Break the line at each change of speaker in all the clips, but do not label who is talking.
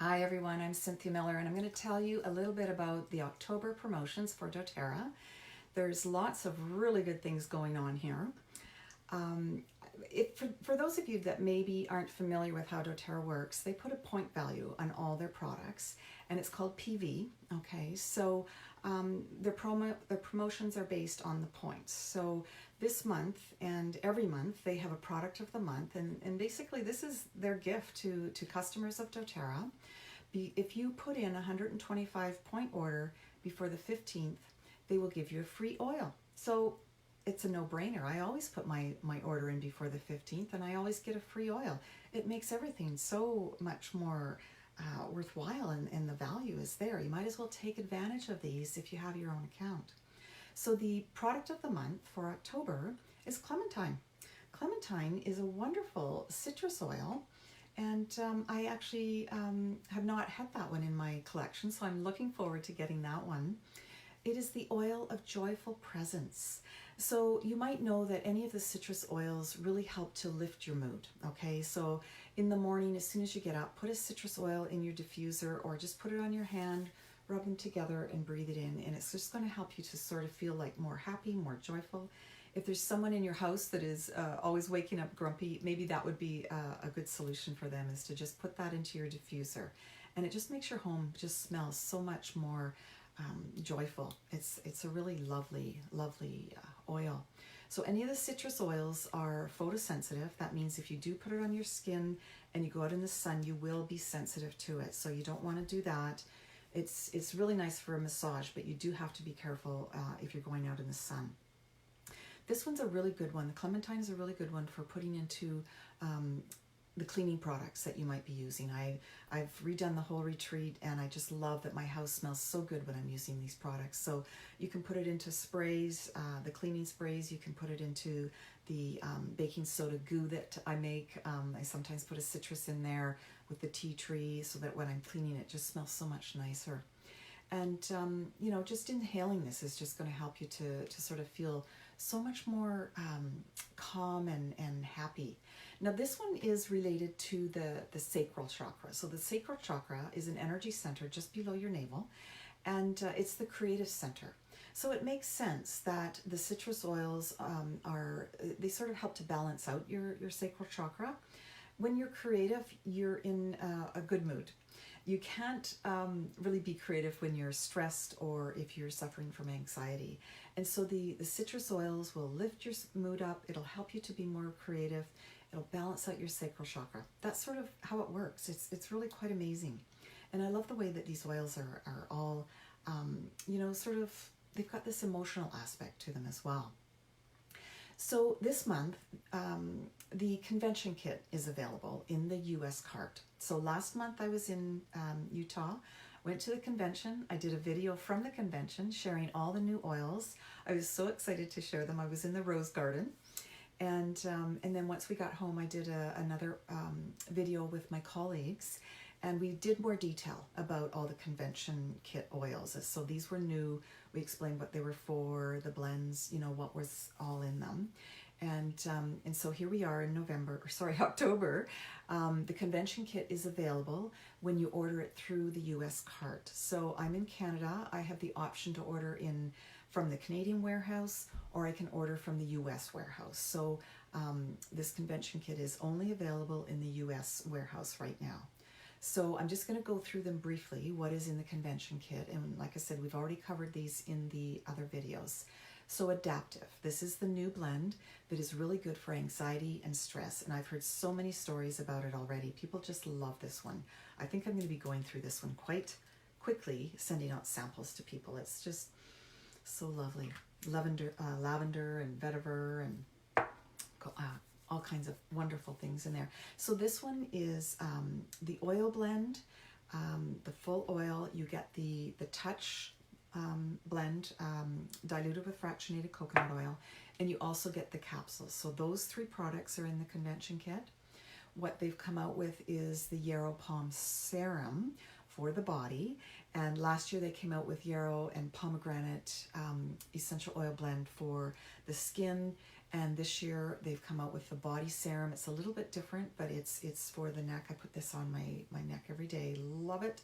Hi everyone, I'm Cynthia Miller and I'm going to tell you a little bit about the October promotions for doTERRA. There's lots of really good things going on here. Um, for those of you that maybe aren't familiar with how doTERRA works, they put a point value on all their products and it's called PV. Okay, so their promotions are based on the points. So this month and every month they have a product of the month, and basically this is their gift to customers of doTERRA. If you put in a 125 point order before the 15th, they will give you a free oil. So it's a no-brainer. I always put my order in before the 15th and I always get a free oil. It makes everything so much more worthwhile, and the value is there. You might as well take advantage of these if you have your own account. So the product of the month for October is clementine. Clementine is a wonderful citrus oil, and I actually have not had that one in my collection, so I'm looking forward to getting that one. It is the oil of joyful presence. So you might know that any of the citrus oils really help to lift your mood, okay? So in the morning, as soon as you get up, put a citrus oil in your diffuser or just put it on your hand, rub them together and breathe it in, and it's just going to help you to sort of feel like more happy, more joyful. If there's someone in your house that is always waking up grumpy, maybe that would be a good solution for them, is to just put that into your diffuser. And it just makes your home just smell so much more joyful. It's a really lovely oil. So any of the citrus oils are photosensitive. That means if you do put it on your skin and you go out in the sun, you will be sensitive to it. So you don't want to do that. It's really nice for a massage, but you do have to be careful if you're going out in the sun. This one's a really good one. The clementine is a really good one for putting into the cleaning products that you might be using. I've redone the whole retreat and I just love that my house smells so good when I'm using these products. So you can put it into sprays, the cleaning sprays. You can put it into the baking soda goo that I make. I sometimes put a citrus in there with the tea tree so that when I'm cleaning it just smells so much nicer. And you know, just inhaling this is just going to help you to sort of feel so much more calm and happy. Now this one is related to the sacral chakra. So the sacral chakra is an energy center just below your navel, and it's the creative center. So it makes sense that the citrus oils they sort of help to balance out your sacral chakra. When you're creative, you're in a good mood. You can't really be creative when you're stressed or if you're suffering from anxiety. And so the citrus oils will lift your mood up. It'll help you to be more creative. It'll balance out your sacral chakra. That's sort of how it works. It's really quite amazing. And I love the way that these oils are all, you know, sort of, they've got this emotional aspect to them as well. So this month, the convention kit is available in the US cart. So last month I was in Utah, went to the convention. I did a video from the convention sharing all the new oils. I was so excited to share them. I was in the rose garden. And then once we got home, I did another video with my colleagues, and we did more detail about all the convention kit oils. So these were new. We explained what they were for, the blends, you know, what was all in them. And so here we are in October. The convention kit is available when you order it through the US cart. So I'm in Canada. I have the option to order from the Canadian warehouse, or I can order from the US warehouse. So this convention kit is only available in the US warehouse right now. So I'm just going to go through them briefly, what is in the convention kit. And like I said, we've already covered these in the other videos. So Adaptive, this is the new blend that is really good for anxiety and stress. And I've heard so many stories about it already. People just love this one. I think I'm going to be going through this one quite quickly, sending out samples to people. It's just so lovely. Lavender and vetiver and all kinds of wonderful things in there. So this one is the oil blend, the full oil. You get the touch blend diluted with fractionated coconut oil, and you also get the capsules. So those three products are in the convention kit. What they've come out with is the Yarrow Palm Serum for the body, and last year they came out with yarrow and pomegranate essential oil blend for the skin, And this year they've come out with the body serum. It's a little bit different, but it's for the neck. I put this on my neck every day. Love it.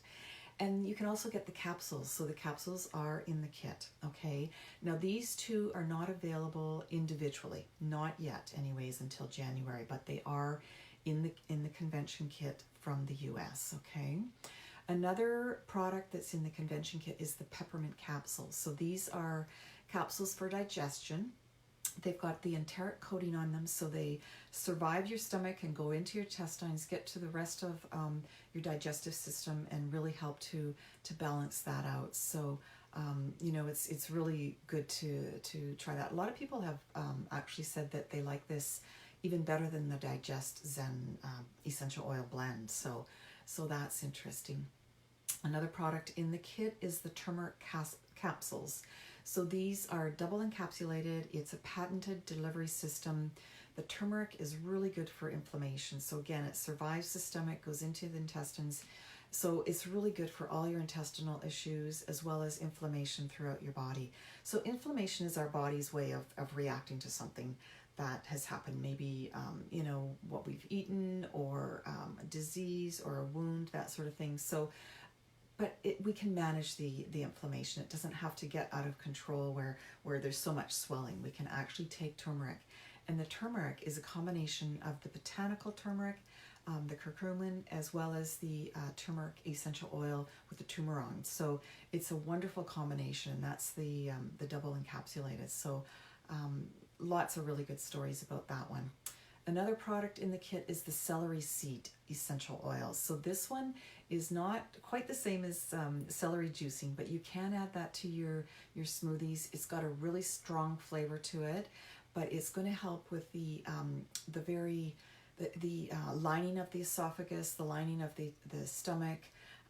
And you can also get the capsules. So the capsules are in the kit, okay? Now these two are not available individually, not yet anyways until January, but they are in the convention kit from the US, okay? Another product that's in the convention kit is the peppermint capsules. So these are capsules for digestion. They've got the enteric coating on them, so they survive your stomach and go into your intestines, get to the rest of your digestive system, and really help to balance that out. So you know, it's really good to try that. A lot of people have actually said that they like this even better than the Digest Zen essential oil blend. So that's interesting. Another product in the kit is the turmeric capsules. So these are double encapsulated. It's a patented delivery system. The turmeric is really good for inflammation. So again, it survives the stomach, goes into the intestines. So it's really good for all your intestinal issues as well as inflammation throughout your body. So inflammation is our body's way of reacting to something that has happened. Maybe, you know, what we've eaten, or a disease or a wound, that sort of thing. So but we can manage the inflammation. It doesn't have to get out of control where there's so much swelling. We can actually take turmeric. And the turmeric is a combination of the botanical turmeric, the curcumin, as well as the turmeric essential oil with the turmeron. So it's a wonderful combination. That's the double encapsulated. So lots of really good stories about that one. Another product in the kit is the celery seed essential oil. So this one is not quite the same as celery juicing, but you can add that to your smoothies. It's got a really strong flavor to it, but it's going to help with the lining of the esophagus, the lining of the stomach,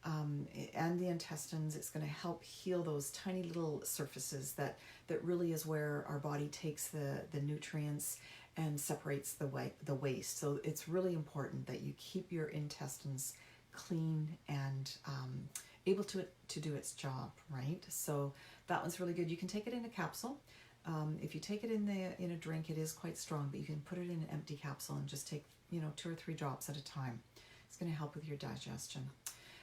and the intestines. It's going to help heal those tiny little surfaces that really is where our body takes the nutrients and separates the waste. So it's really important that you keep your intestines clean and able to do its job, right? So that one's really good. You can take it in a capsule. If you take it in a drink, it is quite strong, but you can put it in an empty capsule and just take 2 or 3 drops at a time. It's going to help with your digestion.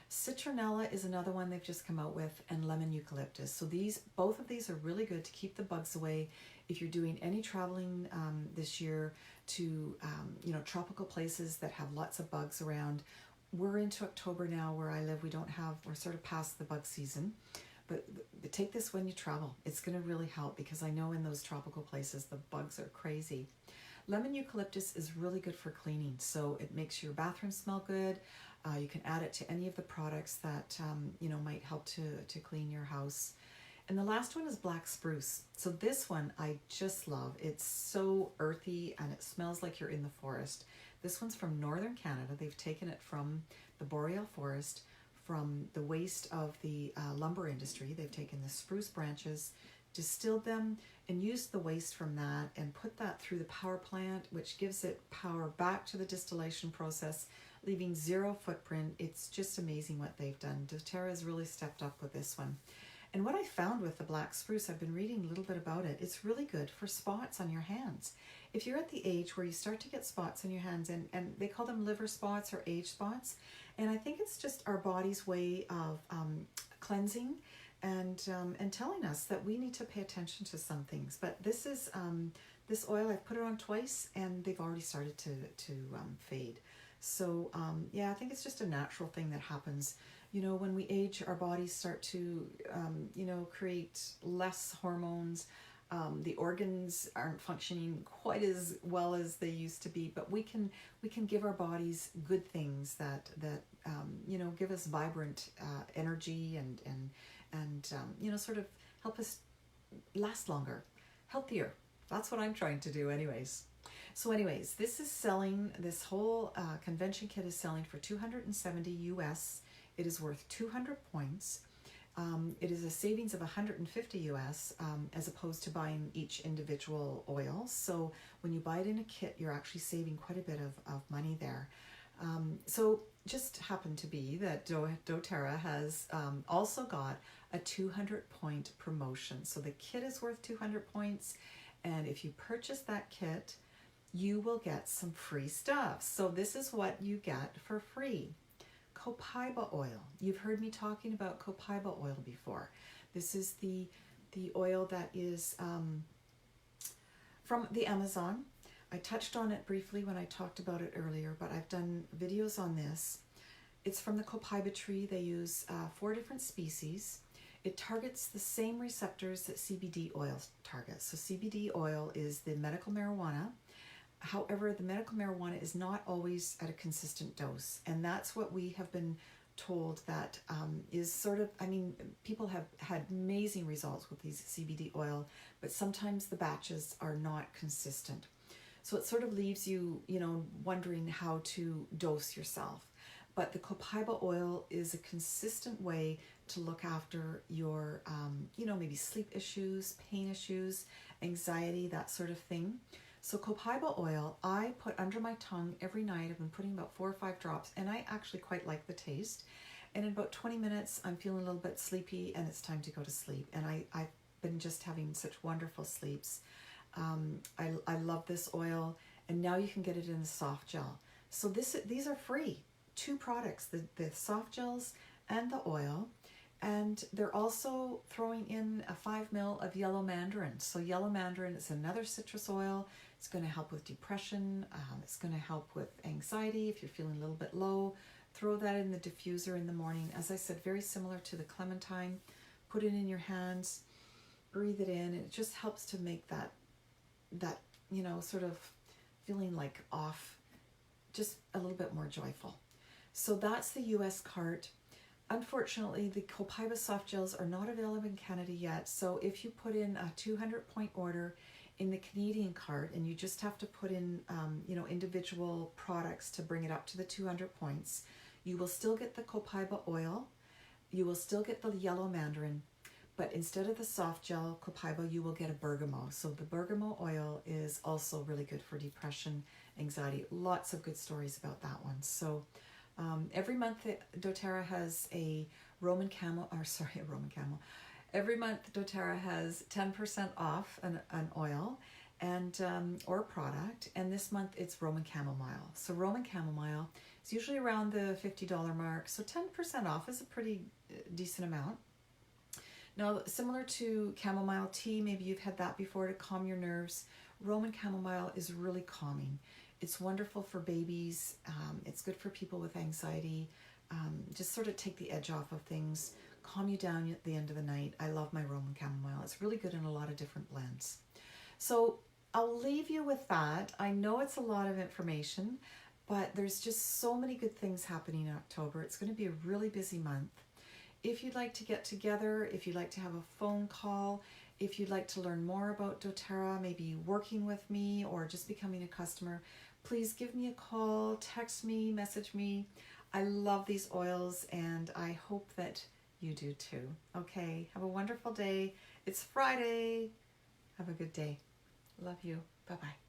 Citronella is another one they've just come out with, and lemon eucalyptus. So both of these are really good to keep the bugs away. If you're doing any traveling this year to tropical places that have lots of bugs around. We're into October now where I live. We're sort of past the bug season, but take this when you travel. It's going to really help, because I know in those tropical places the bugs are crazy. Lemon eucalyptus is really good for cleaning, so it makes your bathroom smell good. You can add it to any of the products that might help to clean your house. And the last one is black spruce. So this one I just love. It's so earthy and it smells like you're in the forest. This one's from northern Canada. They've taken it from the boreal forest, from the waste of the lumber industry. They've taken the spruce branches, distilled them, and used the waste from that and put that through the power plant, which gives it power back to the distillation process, leaving 0 footprint. It's just amazing what they've done. doTERRA has really stepped up with this one. And what I found with the black spruce, I've been reading a little bit about it, it's really good for spots on your hands. If you're at the age where you start to get spots on your hands, and they call them liver spots or age spots, and I think it's just our body's way of cleansing and telling us that we need to pay attention to some things. But this is this oil, I've put it on twice and they've already started to fade. So yeah, I think it's just a natural thing that happens. When we age, our bodies start to, create less hormones. The organs aren't functioning quite as well as they used to be, but we can give our bodies good things that give us vibrant energy and sort of help us last longer, healthier. That's what I'm trying to do anyways. So anyways, this whole convention kit is selling for $270 US. It is worth 200 points. It is a savings of 150 US as opposed to buying each individual oil. So when you buy it in a kit, you're actually saving quite a bit of money there. So just happened to be that doTERRA has also got a 200 point promotion. So the kit is worth 200 points And if you purchase that kit, you will get some free stuff. So this is what you get for free. Copaiba oil. You've heard me talking about copaiba oil before. This is the oil that is from the Amazon. I touched on it briefly when I talked about it earlier, but I've done videos on this. It's from the copaiba tree. They use 4 different species. It targets the same receptors that CBD oil targets. So CBD oil is the medical marijuana. However, the medical marijuana is not always at a consistent dose. And that's what we have been told that is sort of, I mean, people have had amazing results with these CBD oil, but sometimes the batches are not consistent. So it sort of leaves you, wondering how to dose yourself. But the copaiba oil is a consistent way to look after your, maybe sleep issues, pain issues, anxiety, that sort of thing. So copaiba oil, I put under my tongue every night. I've been putting about 4 or 5 drops, and I actually quite like the taste. And in about 20 minutes, I'm feeling a little bit sleepy, and it's time to go to sleep. And I've been just having such wonderful sleeps. I love this oil, and now you can get it in a soft gel. So these are free. 2 products, the soft gels and the oil. And they're also throwing in a 5 ml of yellow mandarin. So yellow mandarin is another citrus oil. It's going to help with depression. It's going to help with anxiety if you're feeling a little bit low. Throw that in the diffuser in the morning. As I said, very similar to the clementine. Put it in your hands, breathe it in, and it just helps to make that sort of feeling like off, just a little bit more joyful. So that's the US cart. Unfortunately, the copaiba soft gels are not available in Canada yet. So if you put in a 200-point order in the Canadian cart, and you just have to put in, individual products to bring it up to the 200 points, you will still get the copaiba oil. You will still get the yellow mandarin, but instead of the soft gel copaiba, you will get a bergamot. So the bergamot oil is also really good for depression, anxiety. Lots of good stories about that one. So every month doTERRA has a Roman camel. Every month doTERRA has 10% off an oil and or product, and this month it's Roman chamomile. So Roman chamomile is usually around the $50 mark, so 10% off is a pretty decent amount. Now, similar to chamomile tea, maybe you've had that before to calm your nerves. Roman chamomile is really calming. It's wonderful for babies. It's good for people with anxiety. Just sort of take the edge off of things, calm you down at the end of the night. I love my Roman chamomile. It's really good in a lot of different blends. So I'll leave you with that. I know it's a lot of information, but there's just so many good things happening in October. It's going to be a really busy month. If you'd like to get together, if you'd like to have a phone call, if you'd like to learn more about doTERRA, maybe working with me or just becoming a customer, please give me a call, text me, message me. I love these oils, and I hope that you do too. Okay, have a wonderful day. It's Friday. Have a good day. Love you. Bye-bye.